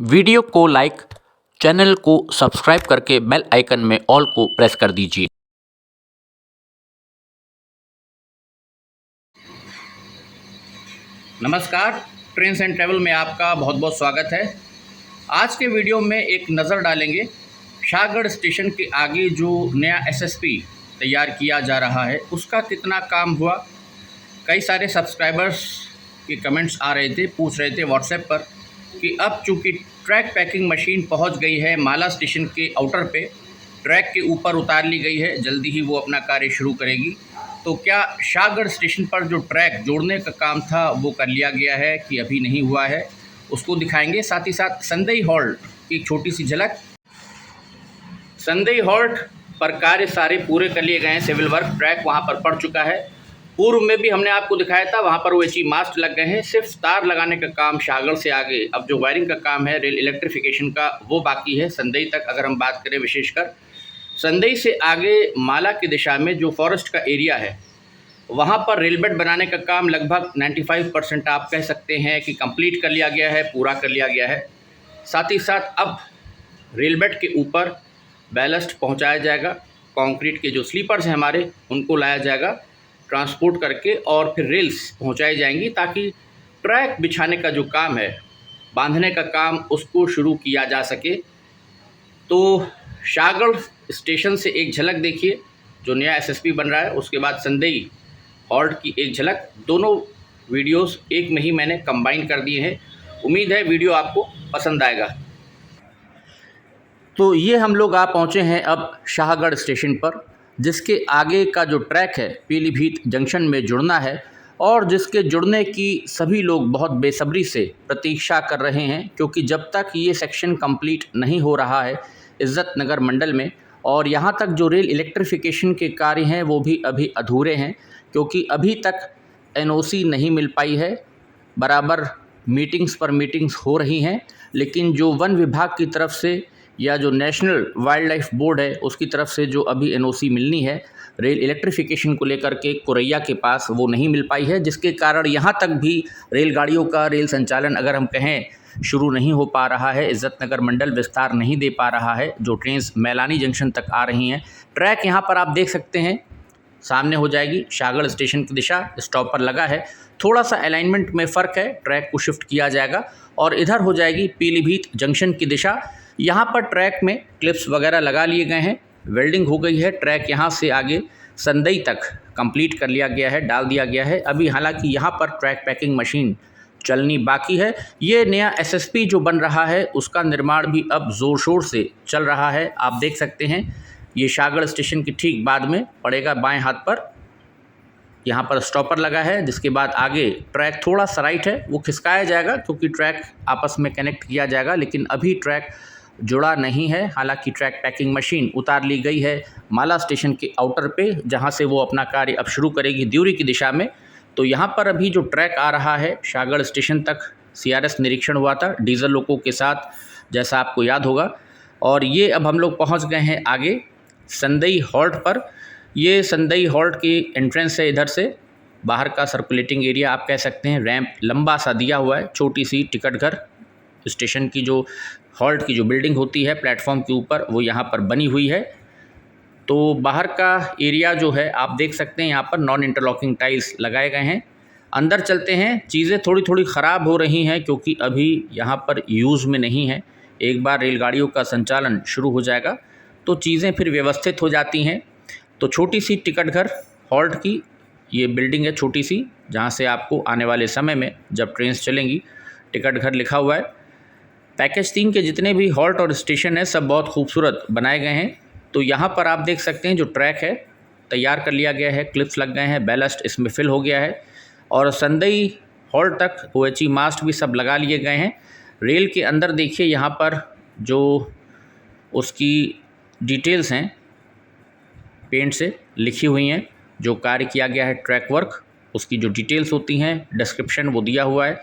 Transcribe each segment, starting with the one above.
Video को like, channel को subscribe करके बेल आइकन में ऑल को प्रेस कर दीजिए। नमस्कार, ट्रेन्स एंड ट्रैवल में आपका बहुत बहुत स्वागत है। आज के वीडियो में एक नज़र डालेंगे शाहगढ़ स्टेशन के आगे जो नया एसएसपी तैयार किया जा रहा है उसका कितना काम हुआ। कई सारे सब्सक्राइबर्स के कमेंट्स आ रहे थे, पूछ रहे थे व्हाट्सएप पर कि अब चूँकि ट्रैक पैकिंग मशीन पहुंच गई है माला स्टेशन के आउटर पे, ट्रैक के ऊपर उतार ली गई है, जल्दी ही वो अपना कार्य शुरू करेगी, तो क्या शाहगढ़ स्टेशन पर जो ट्रैक जोड़ने का काम था वो कर लिया गया है कि अभी नहीं हुआ है, उसको दिखाएंगे। साथ ही साथ संदई हॉल्ट की एक छोटी सी झलक। संदई हॉल्ट पर कार्य सारे पूरे कर लिए गए हैं, सिविल वर्क, ट्रैक वहाँ पर पड़ चुका है। पूर्व में भी हमने आपको दिखाया था, वहाँ पर OHE मास्ट लग गए हैं, सिर्फ तार लगाने का काम शाहगढ़ से आगे अब जो वायरिंग का काम है रेल इलेक्ट्रिफिकेशन का वो बाकी है। संदई तक अगर हम बात करें, विशेषकर संदई से आगे माला की दिशा में जो फॉरेस्ट का एरिया है वहाँ पर रेलबेड बनाने का काम लगभग 95% आप कह सकते हैं कि कंप्लीट कर लिया गया है, पूरा कर लिया गया है। साथ ही साथ अब रेलबेड के ऊपर बैलस्ट पहुँचाया जाएगा, कंक्रीट के जो स्लीपर्स हैं हमारे उनको लाया जाएगा ट्रांसपोर्ट करके, और फिर रेल्स पहुँचाई जाएंगी ताकि ट्रैक बिछाने का जो काम है, बांधने का काम, उसको शुरू किया जा सके। तो शाहगढ़ स्टेशन से एक झलक देखिए जो नया एसएसपी बन रहा है, उसके बाद संदई हॉल्ट की एक झलक। दोनों वीडियोस एक में ही मैंने कंबाइन कर दिए हैं। उम्मीद है वीडियो आपको पसंद आएगा। तो ये हम लोग आ पहुँचे हैं अब शाहगढ़ स्टेशन पर, जिसके आगे का जो ट्रैक है पीलीभीत जंक्शन में जुड़ना है और जिसके जुड़ने की सभी लोग बहुत बेसब्री से प्रतीक्षा कर रहे हैं, क्योंकि जब तक ये सेक्शन कंप्लीट नहीं हो रहा है इज़्ज़त नगर मंडल में, और यहाँ तक जो रेल इलेक्ट्रिफिकेशन के कार्य हैं वो भी अभी अधूरे हैं, क्योंकि अभी तक NOC नहीं मिल पाई है। बराबर मीटिंग्स पर मीटिंग्स हो रही हैं, लेकिन जो वन विभाग की तरफ से या जो नेशनल वाइल्ड लाइफ बोर्ड है उसकी तरफ से जो अभी NOC मिलनी है रेल इलेक्ट्रिफिकेशन को लेकर के कोरैया के पास, वो नहीं मिल पाई है, जिसके कारण यहाँ तक भी रेलगाड़ियों का रेल संचालन अगर हम कहें शुरू नहीं हो पा रहा है। इज़्ज़त नगर मंडल विस्तार नहीं दे पा रहा है, जो ट्रेन्स मैलानी जंक्शन तक आ रही हैं। ट्रैक यहाँ पर आप देख सकते हैं सामने हो जाएगी, शाहगढ़ स्टेशन की दिशा स्टॉप पर लगा है। थोड़ा सा अलाइनमेंट में फ़र्क है, ट्रैक को शिफ्ट किया जाएगा और इधर हो जाएगी पीलीभीत जंक्शन की दिशा। यहाँ पर ट्रैक में क्लिप्स वगैरह लगा लिए गए हैं, वेल्डिंग हो गई है, ट्रैक यहाँ से आगे संदई तक कंप्लीट कर लिया गया है, डाल दिया गया है। अभी हालांकि यहाँ पर ट्रैक पैकिंग मशीन चलनी बाकी है। ये नया एसएसपी जो बन रहा है उसका निर्माण भी अब ज़ोर शोर से चल रहा है। आप देख सकते हैं ये शाहगढ़ स्टेशन के ठीक बाद में पड़ेगा, बाएं हाथ पर यहाँ पर स्टॉपर लगा है, जिसके बाद आगे ट्रैक थोड़ा सा राइट है वो खिसकाया जाएगा क्योंकि ट्रैक आपस में कनेक्ट किया जाएगा, लेकिन अभी ट्रैक जुड़ा नहीं है। हालांकि ट्रैक पैकिंग मशीन उतार ली गई है माला स्टेशन के आउटर पे, जहाँ से वो अपना कार्य अब शुरू करेगी द्यूरी की दिशा में। तो यहाँ पर अभी जो ट्रैक आ रहा है शाहगढ़ स्टेशन तक CRS निरीक्षण हुआ था डीजल लोको के साथ, जैसा आपको याद होगा। और ये अब हम लोग पहुँच गए हैं आगे संदई हॉल्ट पर। ये संदई हॉल्ट की एंट्रेंस है, इधर से बाहर का सर्कुलेटिंग एरिया आप कह सकते हैं। रैंप लंबा सा दिया हुआ है, छोटी सी टिकट घर स्टेशन की जो हॉल्ट की जो बिल्डिंग होती है प्लेटफॉर्म के ऊपर, वो यहाँ पर बनी हुई है। तो बाहर का एरिया जो है आप देख सकते हैं, यहाँ पर नॉन इंटरलॉकिंग टाइल्स लगाए गए हैं। अंदर चलते हैं, चीज़ें थोड़ी थोड़ी ख़राब हो रही हैं क्योंकि अभी यहाँ पर यूज़ में नहीं है। एक बार रेलगाड़ियों का संचालन शुरू हो जाएगा तो चीज़ें फिर व्यवस्थित हो जाती हैं। तो छोटी सी टिकट घर हॉल्ट की ये बिल्डिंग है, छोटी सी, जहाँ से आपको आने वाले समय में जब ट्रेन्स चलेंगी टिकट घर लिखा हुआ है। पैकेज 3 के जितने भी हॉल्ट और स्टेशन है सब बहुत खूबसूरत बनाए गए हैं। तो यहाँ पर आप देख सकते हैं जो ट्रैक है तैयार कर लिया गया है, क्लिप्स लग गए हैं, बैलस्ट इसमें फिल हो गया है और संदई हॉल्ट तक OHE मास्ट भी सब लगा लिए गए हैं। रेल के अंदर देखिए यहाँ पर जो उसकी डिटेल्स हैं पेंट से लिखी हुई हैं, जो कार्य किया गया है ट्रैक वर्क, उसकी जो डिटेल्स होती हैं डिस्क्रिप्शन वो दिया हुआ है।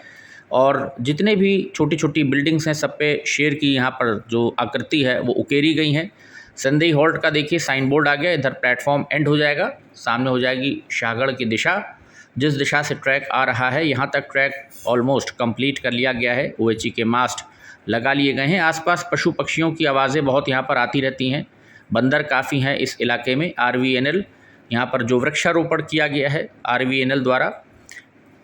और जितने भी छोटी छोटी बिल्डिंग्स हैं सब पे शेर की यहाँ पर जो आकृति है वो उकेरी गई हैं। संदई हॉल्ट का देखिए साइन बोर्ड आ गया, इधर प्लेटफॉर्म एंड हो जाएगा, सामने हो जाएगी शाहगढ़ की दिशा, जिस दिशा से ट्रैक आ रहा है। यहाँ तक ट्रैक ऑलमोस्ट कंप्लीट कर लिया गया है, OHE के मास्ट लगा लिए गए हैं। आसपास पशु पक्षियों की आवाज़ें बहुत यहाँ पर आती रहती हैं। बंदर काफ़ी हैं इस इलाके में। RVNL यहाँ पर जो वृक्षारोपण किया गया है RVNL द्वारा,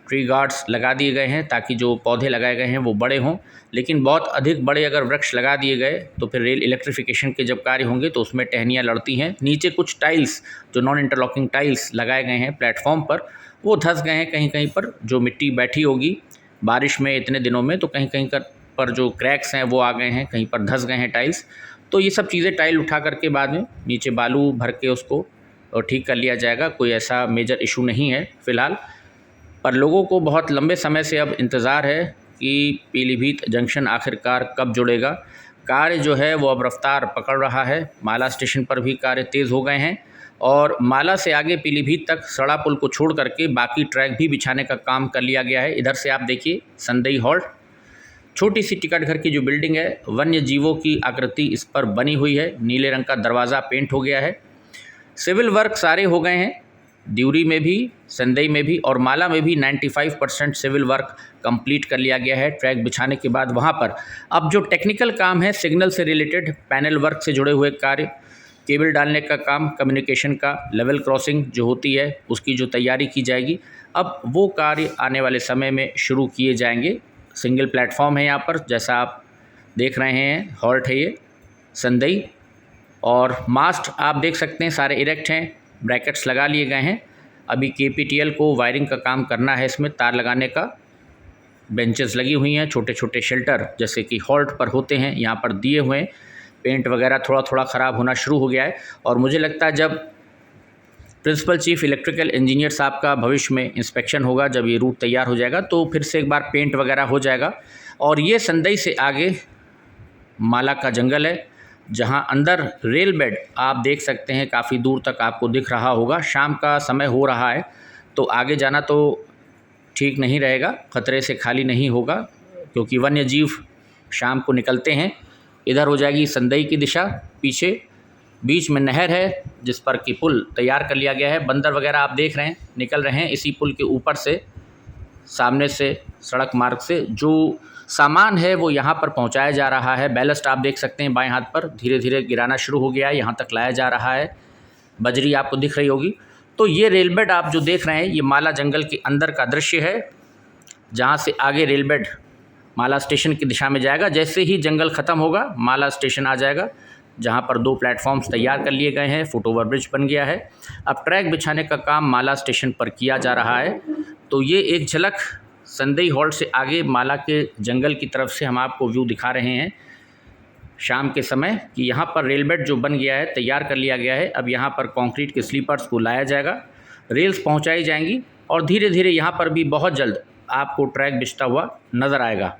ट्री गार्ड्स लगा दिए गए हैं ताकि जो पौधे लगाए गए हैं वो बड़े हों। लेकिन बहुत अधिक बड़े अगर वृक्ष लगा दिए गए तो फिर रेल इलेक्ट्रिफिकेशन के जब कार्य होंगे तो उसमें टहनियाँ लड़ती हैं। नीचे कुछ टाइल्स जो नॉन इंटरलॉकिंग टाइल्स लगाए गए हैं प्लेटफॉर्म पर, वो धंस गए हैं कहीं कहीं पर। जो मिट्टी बैठी होगी बारिश में इतने दिनों में, तो कहीं कहीं पर जो क्रैक्स हैं वो आ गए हैं, कहीं पर धंस गए हैं टाइल्स। तो ये सब चीज़ें टाइल उठा करके बाद में नीचे बालू भर के उसको ठीक कर लिया जाएगा। कोई ऐसा मेजर इशू नहीं है फ़िलहाल। पर लोगों को बहुत लंबे समय से अब इंतज़ार है कि पीलीभीत जंक्शन आखिरकार कब जुड़ेगा। कार्य जो है वो अब रफ्तार पकड़ रहा है। माला स्टेशन पर भी कार्य तेज़ हो गए हैं और माला से आगे पीलीभीत तक सड़ा पुल को छोड़ करके बाकी ट्रैक भी बिछाने का काम कर लिया गया है। इधर से आप देखिए संदई हॉल्ट, छोटी सी टिकट घर की जो बिल्डिंग है, वन्य जीवों की आकृति इस पर बनी हुई है। नीले रंग का दरवाज़ा पेंट हो गया है। सिविल वर्क सारे हो गए हैं, ड्यूरी में भी, संदई में भी और माला में भी 95% सिविल वर्क कंप्लीट कर लिया गया है। ट्रैक बिछाने के बाद वहाँ पर अब जो टेक्निकल काम है, सिग्नल से रिलेटेड, पैनल वर्क से जुड़े हुए कार्य, केबल डालने का काम, कम्युनिकेशन का, लेवल क्रॉसिंग जो होती है उसकी जो तैयारी की जाएगी, अब वो कार्य आने वाले समय में शुरू किए जाएंगे। सिंगल प्लेटफॉर्म है यहाँ पर, जैसा आप देख रहे हैं, हॉल्ट है ये संदई। और मास्ट आप देख सकते हैं सारे इरेक्ट हैं, ब्रैकेट्स लगा लिए गए हैं। अभी KPTL को वायरिंग का काम करना है, इसमें तार लगाने का। बेंचेस लगी हुई हैं, छोटे छोटे शेल्टर जैसे कि हॉल्ट पर होते हैं यहाँ पर दिए हुए हैं। पेंट वगैरह थोड़ा थोड़ा ख़राब होना शुरू हो गया है और मुझे लगता है जब प्रिंसिपल चीफ इलेक्ट्रिकल इंजीनियर साहब का भविष्य में इंस्पेक्शन होगा, जब ये रूट तैयार हो जाएगा तो फिर से एक बार पेंट वगैरह हो जाएगा। और ये संदई से आगे माला का जंगल है, जहां अंदर रेल बेड आप देख सकते हैं काफ़ी दूर तक आपको दिख रहा होगा। शाम का समय हो रहा है तो आगे जाना तो ठीक नहीं रहेगा, ख़तरे से खाली नहीं होगा क्योंकि वन्य जीव शाम को निकलते हैं। इधर हो जाएगी संदई की दिशा, पीछे बीच में नहर है जिस पर कि पुल तैयार कर लिया गया है। बंदर वगैरह आप देख रहे हैं निकल रहे हैं इसी पुल के ऊपर से, सामने से सड़क मार्ग से। जो सामान है वो यहाँ पर पहुँचाया जा रहा है। बैलस्ट आप देख सकते हैं बाएं हाथ पर धीरे धीरे गिराना शुरू हो गया है, यहाँ तक लाया जा रहा है। बजरी आपको दिख रही होगी। तो ये रेलबेड आप जो देख रहे हैं ये माला जंगल के अंदर का दृश्य है, जहाँ से आगे रेलबेड माला स्टेशन की दिशा में जाएगा। जैसे ही जंगल ख़त्म होगा माला स्टेशन आ जाएगा, जहाँ पर 2 प्लेटफॉर्म्स तैयार कर लिए गए हैं, फुट ओवर ब्रिज बन गया है। अब ट्रैक बिछाने का काम माला स्टेशन पर किया जा रहा है। तो ये एक झलक संदई हॉल्ट से आगे माला के जंगल की तरफ से हम आपको व्यू दिखा रहे हैं शाम के समय कि यहाँ पर रेलबेड जो बन गया है, तैयार कर लिया गया है। अब यहाँ पर कंक्रीट के स्लीपर्स को लाया जाएगा, रेल्स पहुँचाई जाएंगी और धीरे धीरे यहाँ पर भी बहुत जल्द आपको ट्रैक बिछता हुआ नज़र आएगा।